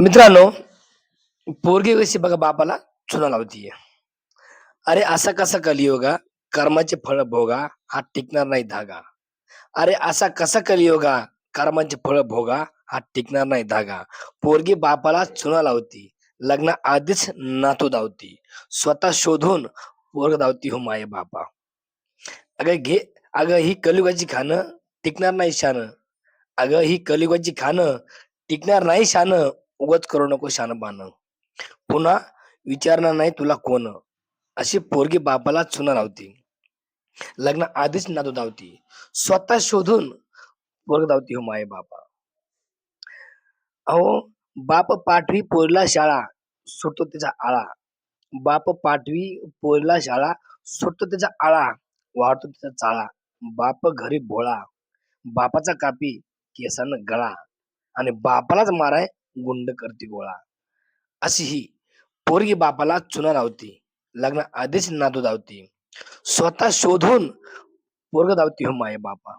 मित्रांनो, पोरगी कशी बघा बापाला चुना लावतीये. अरे असा कसा कलियुगा, कर्माचे फळ भोगा, हा टिकणार नाही धागा. अरे असा कसा कलियुगा, कर्माचे फळ भोगा, हा टिकणार नाही धागा. पोरगी बापाला चुना लावती, लग्न आधीच नातू धावती. स्वतः शोधून पोरग धावती हो माये बापा. अगं घे अगं ही कलियुगाची खाणं टिकणार नाही शान. अगं ही कलियुगाची खाणं टिकणार नाही शान. उगाच करू नको शहाणपण. पुन्हा विचारणार नाही तुला कोण. अशी पोरगी बापाला चुना लावती. लग्न आधीच नातू धावती. स्वतः शोधून पोरग धावती हो माय बापा. अहो, बाप पाठवी पोरला शाळा, सुटतो त्याचा आळा. बाप पाठवी पोरला शाळा, सुटतो त्याचा आळा, वाढतो त्याचा चाळा. बाप घरी भोळा, बापाचा कापी केसानं गळा, आणि बापालाच माराय गुंड करती गोळा. अशी ही पोरगी बापाला चुना लावती. लग्न आधीच नातू धावती. स्वतः शोधून पोरग धावती हो माय बापा.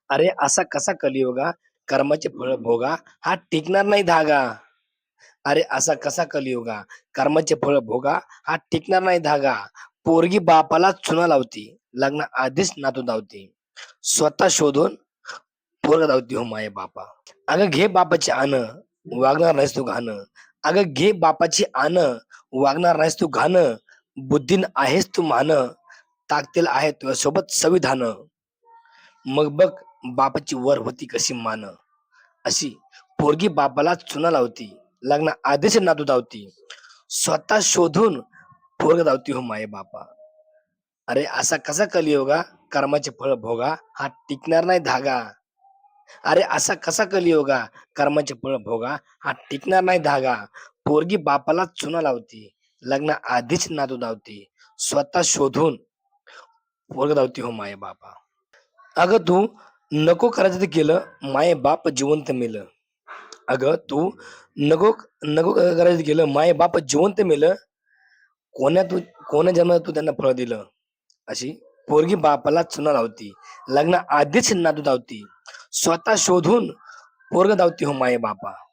अरे असा कसा कलियुगा, कर्माचे फळ भोगा, हा टिकणार नाही धागा. अरे असा कसा कलियुगा, कर्माचे फळ भोगा, हा टिकणार नाही धागा. पोरगी बापाला चुना लावती. लग्न आधीच नातू धावती. स्वतः शोधून पोरग धावती हो माय बापा. अगं घे बापाची आन, वागणार नाहीस तू घाण. अगं घे बापाची आन, वागणार नाहीस तू घाण. बुद्धीन आहेस तू मान, ताकतील आहे तुझ्यासोबत संविधान. मग बघ बापाची वर होती कशी मान. अशी पोरगी बापाला चुना लावती. लग्न आधीच नातू धावती. स्वतः शोधून पोरग धावती हो माय बापा. अरे असा कसा कलियुगा, कर्माचे फळ भोगा, हा टिकणार नाही धागा. अरे असा कसा कलियुगा, कर्माचे फळ भोगा, हा टिकणार नाही धागा. पोरगी बापाला चुना लावती. लग्न आधीच नातू धावती. स्वतः शोधून पोरग धावती हो माय बापा. अगं तू नको करायचं ते केलं, माय बाप जिवंत मेलं. अगं तू नको नको करायचं ते केलं, माय बाप जिवंत मेलं. कोण्या तू कोण्या जन्मात तू त्यांना फळ दिलं. अशी पोरगी बापाला चुना लावती. लग्न आधीच नातू धावती. स्वतः शोधून पोरग धावती हो माय बापा.